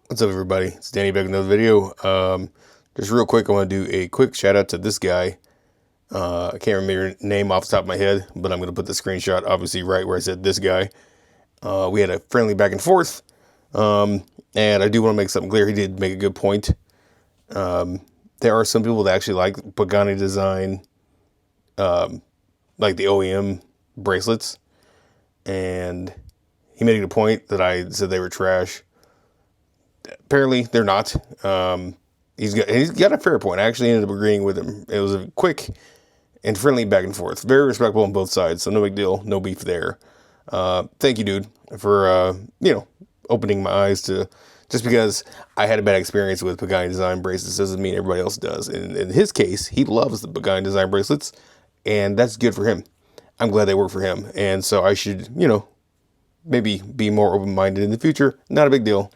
What's up, everybody? It's Danny back with another video. Just real quick, I want to do a quick shout out to this guy. I can't remember your name off the top of my head, but I'm going to put the screenshot obviously right where I said this guy. We had a friendly back and forth, and I do want to make something clear. He did make a good point. There are some people that actually like Pagani Design, like the OEM bracelets, and he made a point that I said they were trash. Apparently, they're not. He's got a fair point. I actually ended up agreeing with him. It was a quick and friendly back and forth. Very respectful on both sides, so no big deal. No beef there. Thank you, dude, for, opening my eyes to, just because I had a bad experience with Pagani Design bracelets doesn't mean everybody else does. And in his case, he loves the Pagani Design bracelets, and that's good for him. I'm glad they work for him. And so I should, maybe be more open-minded in the future. Not a big deal.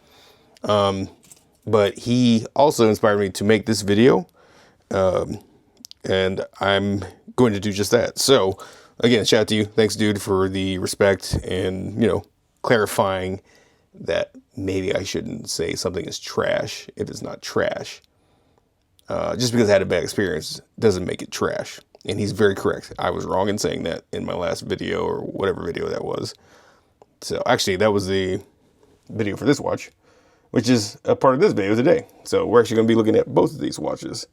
But he also inspired me to make this video, and I'm going to do just that. So, again, shout out to you. Thanks, dude, for the respect and, clarifying that maybe I shouldn't say something is trash if it's not trash. Just because I had a bad experience doesn't make it trash. And he's very correct. I was wrong in saying that in my last video, or whatever video that was. So, actually, that was the video for this watch, which is a part of this video today. So we're actually going to be looking at both of these watches.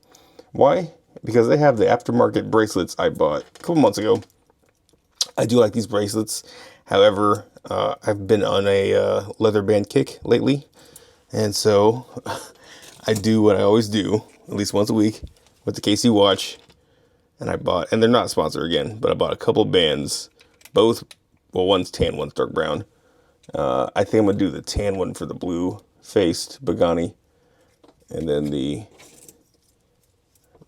Why? Because they have the aftermarket bracelets I bought a couple months ago. I do like these bracelets. However, I've been on a leather band kick lately. And so I do what I always do, at least once a week, with the KC watch. And and they're not sponsored again, but I bought a couple bands, both, well, one's tan, one's dark brown. I think I'm going to do the tan one for the blue faced Pagani, and then the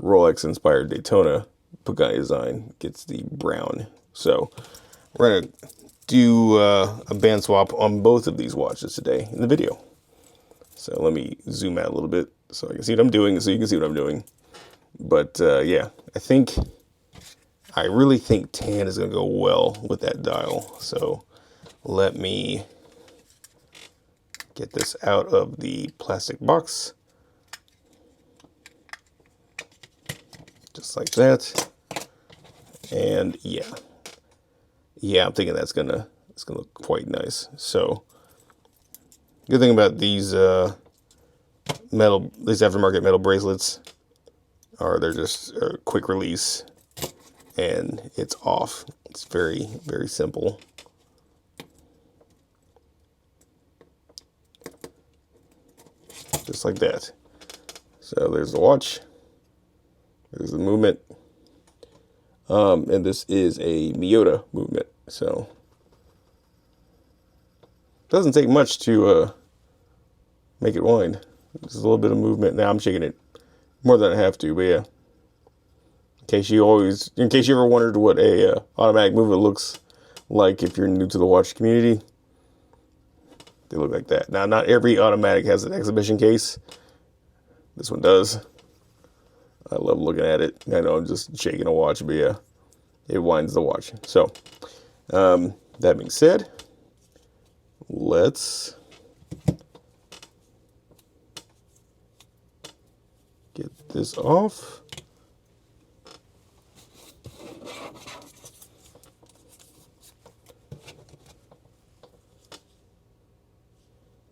Rolex inspired Daytona Pagani Design gets the brown. So we're going to do a band swap on both of these watches today in the video. So let me zoom out a little bit so I can see what I'm doing, so you can see what I'm doing. But yeah, I really think tan is going to go well with that dial. So let me get this out of the plastic box. Just like that. And yeah, I'm thinking it's gonna look quite nice. So good thing about these aftermarket metal bracelets are they're just a quick release and it's off. It's very, very simple. Just like that. So there's the watch. There's the movement. And this is a Mido movement. So it doesn't take much to make it wind. Just a little bit of movement. Now I'm shaking it more than I have to, but yeah. In case you ever wondered what a automatic movement looks like if you're new to the watch community, they look like that. Now, not every automatic has an exhibition case. This one does. I love looking at it. I know I'm just shaking a watch, but yeah, it winds the watch. So, that being said, let's get this off.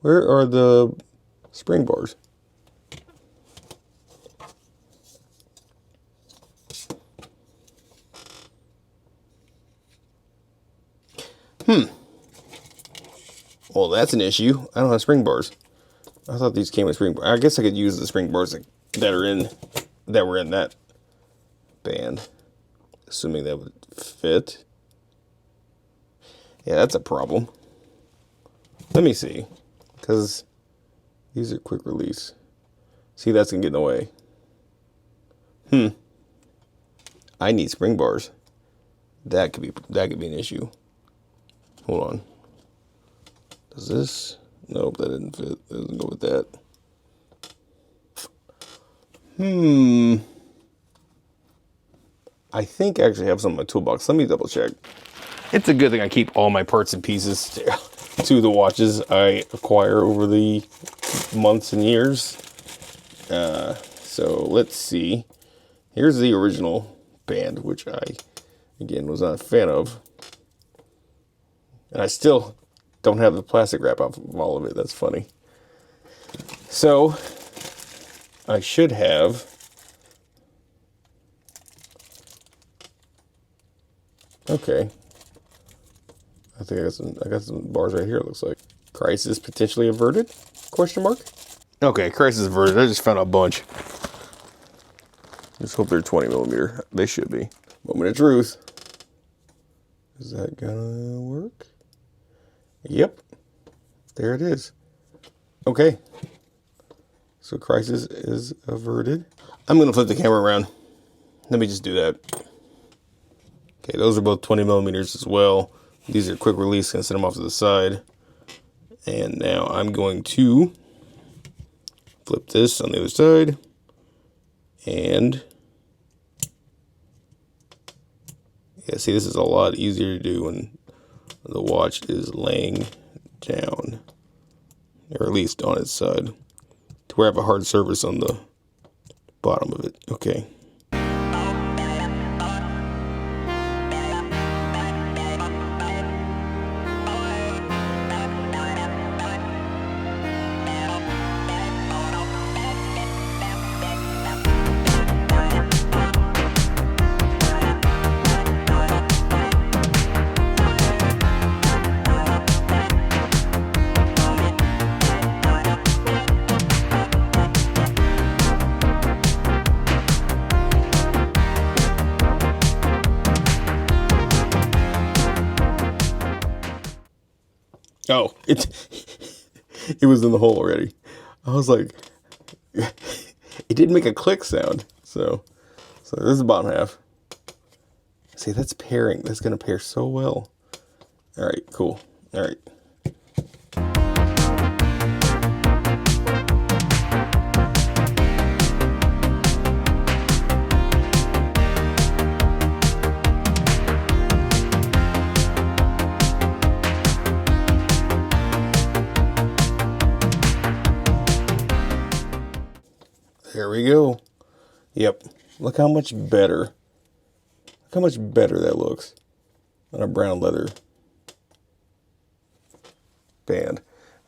Where are the spring bars? Well, that's an issue. I don't have spring bars. I thought these came with spring bars. I guess I could use the spring bars that were in that band, assuming that would fit. Yeah, that's a problem. Let me see. Because these are quick release. See, that's going to get in the way. I need spring bars. That could be an issue. Hold on. Does this? Nope, that didn't fit. That doesn't go with that. I think I actually have some in my toolbox. Let me double check. It's a good thing I keep all my parts and pieces to the watches I acquire over the months and years. So let's see. Here's the original band, which I, again, was not a fan of. And I still don't have the plastic wrap off of all of it. That's funny. So I should have okay. I think I got some bars right here, it looks like. Crisis potentially averted? Question mark? Okay, crisis averted. I just found a bunch. Just hope they're 20 millimeter. They should be. Moment of truth. Is that gonna work? Yep. There it is. Okay. So crisis is averted. I'm gonna flip the camera around. Let me just do that. Okay, those are both 20 millimeters as well. These are quick release, gonna set them off to the side. And now I'm going to flip this on the other side. And yeah, see, this is a lot easier to do when the watch is laying down, or at least on its side, to where I have a hard surface on the bottom of it. Okay. Oh, it was in the hole already. I was like, it didn't make a click sound. So this is the bottom half. See, that's pairing. That's gonna pair so well. All right, cool. All right. There we go. Yep. Look how much better. Look how much better that looks on a brown leather band.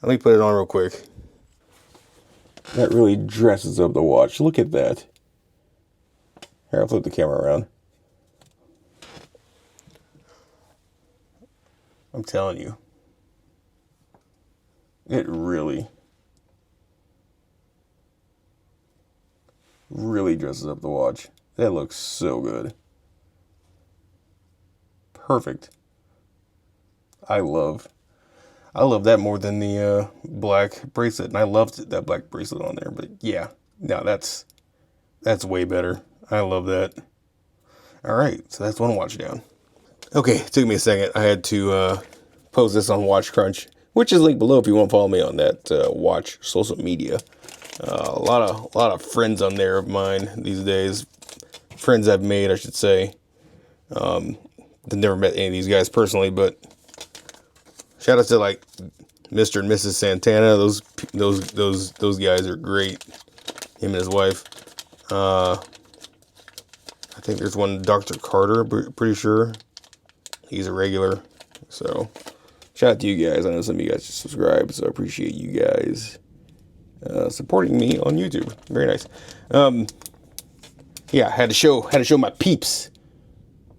Let me put it on real quick. That really dresses up the watch. Look at that. Here, I'll flip the camera around. I'm telling you. It really dresses up the watch. That looks so good. Perfect. I love that more than the black bracelet, and I loved that black bracelet on there. But yeah, no, that's way better. I love that. All right, so that's one watch down. Okay, it took me a second. I had to post this on Watch Crunch, which is linked below if you want to follow me on that watch social media. A lot of friends on there of mine these days. Friends I've made, I should say. I've never met any of these guys personally, but shout out to like Mr. and Mrs. Santana. Those guys are great. Him and his wife. I think there's one Dr. Carter, pretty sure. He's a regular. So shout out to you guys. I know some of you guys just subscribe, so I appreciate you guys supporting me on YouTube. Very nice. Yeah, I had to show my peeps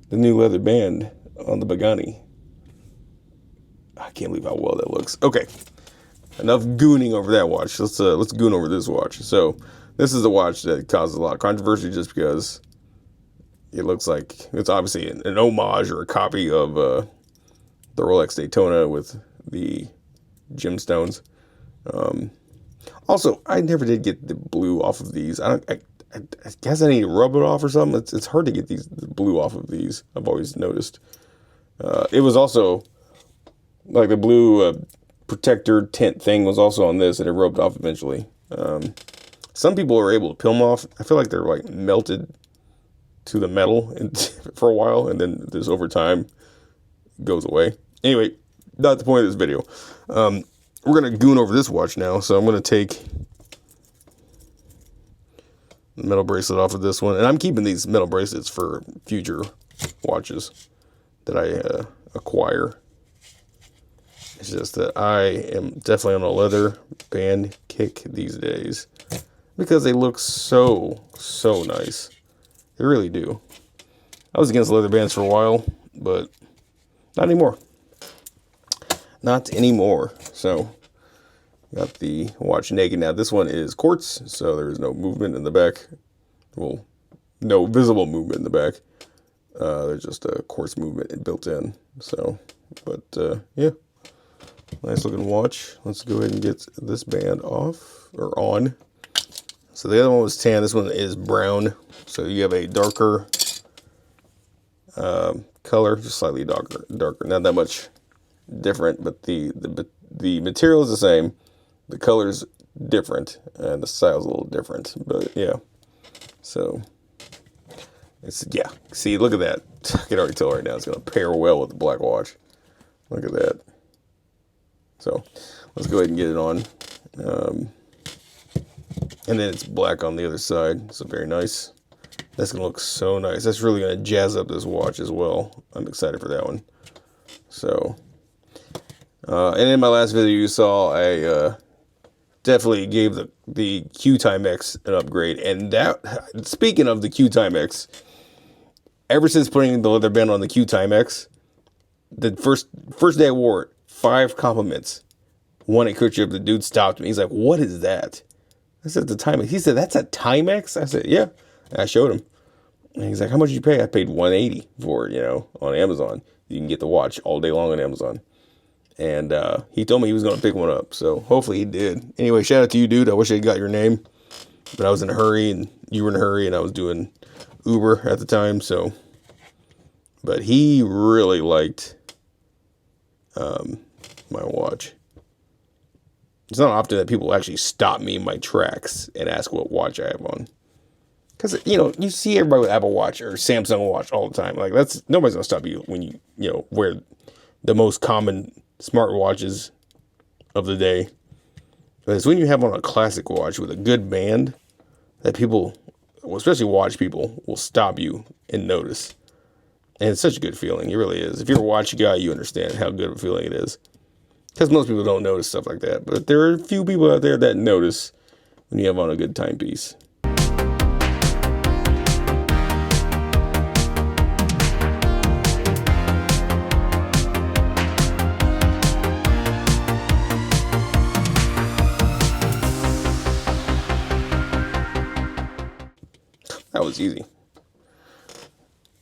the new leather band on the Pagani. I can't believe how well that looks. Okay, enough gooning over that watch. Let's goon over this watch. So this is a watch that causes a lot of controversy just because it looks like it's obviously an homage or a copy of the Rolex Daytona with the gemstones. Also, I never did get the blue off of these. I guess I need to rub it off or something. It's hard to get the blue off of these. I've always noticed. It was also like the blue protector tint thing was also on this, and it rubbed off eventually. Some people are able to peel them off. I feel like they're like melted to the metal for a while, and then this over time goes away. Anyway, not the point of this video. we're going to goon over this watch now. So I'm going to take the metal bracelet off of this one. And I'm keeping these metal bracelets for future watches that I acquire. It's just that I am definitely on a leather band kick these days because they look so nice. They really do. I was against leather bands for a while, but not anymore. Not anymore. So, got the watch naked. Now, this one is quartz, so there is no movement in the back. Well, no visible movement in the back. There's just a quartz movement built in. So, but yeah, nice looking watch. Let's go ahead and get this band off or on. So the other one was tan. This one is brown. So you have a darker color, just slightly darker, not that much different, but the material is the same, the color's different, and the style's a little different. But yeah, so it's, yeah, see, look at that. I can already tell right now it's gonna pair well with the black watch. Look at that. So let's go ahead and get it on, and then it's black on the other side, so very nice. That's going to look so nice. That's really going to jazz up this watch as well. I'm excited for that one. So, and in my last video you saw, I definitely gave the Q Timex an upgrade. And that, speaking of the Q Timex, ever since putting the leather band on the Q Timex, the first day I wore it, 5 compliments. One at Kutcher, the dude stopped me. He's like, "What is that?" I said, "The Timex." He said, "That's a Timex?" I said, "Yeah." And I showed him. And he's like, "How much did you pay?" I paid $180 for it, on Amazon. You can get the watch all day long on Amazon. And he told me he was going to pick one up. So hopefully he did. Anyway, shout out to you, dude. I wish I got your name. But I was in a hurry, and you were in a hurry, and I was doing Uber at the time. So, but he really liked my watch. It's not often that people actually stop me in my tracks and ask what watch I have on. Because, you see everybody with Apple Watch or Samsung Watch all the time. Like, nobody's going to stop you when you wear the most common smartwatches of the day. But it's when you have on a classic watch with a good band that people, especially watch people, will stop you and notice. And it's such a good feeling. It really is. If you're a watch guy, you understand how good of a feeling it is. Because most people don't notice stuff like that. But there are a few people out there that notice when you have on a good timepiece. That was easy.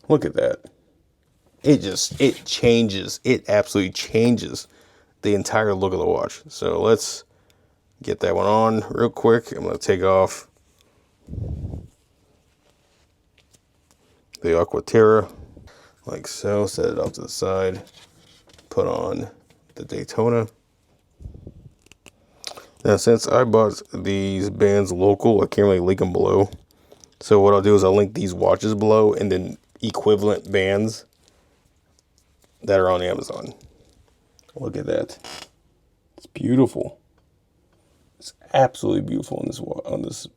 Look at that. It changes. It absolutely changes the entire look of the watch. So let's get that one on real quick. I'm going to take off the Aquaterra like so. Set it off to the side. Put on the Daytona. Now, since I bought these bands local, I can't really link them below. So what I'll do is I'll link these watches below and then equivalent bands that are on Amazon. Look at that. It's beautiful. It's absolutely beautiful on this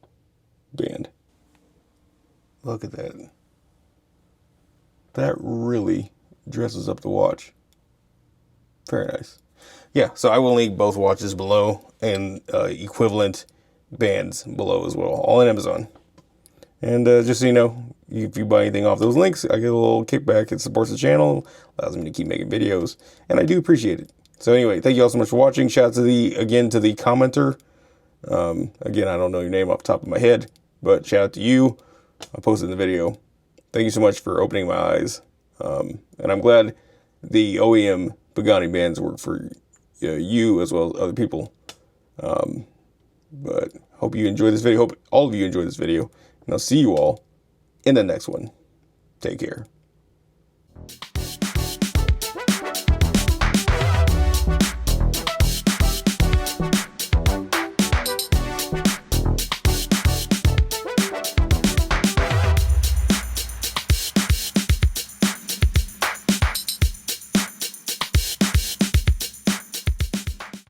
band. Look at that. That really dresses up the watch. Very nice. Yeah, so I will link both watches below and equivalent bands below as well, all on Amazon. And just so you know, if you buy anything off those links, I get a little kickback. It supports the channel, allows me to keep making videos, and I do appreciate it. So anyway, thank you all so much for watching. Shout out to the commenter. Again, I don't know your name off the top of my head, but shout out to you. I posted the video. Thank you so much for opening my eyes. And I'm glad the OEM Pagani bands work for you as well as other people. But hope you enjoy this video. Hope all of you enjoy this video. And I'll see you all in the next one. Take care.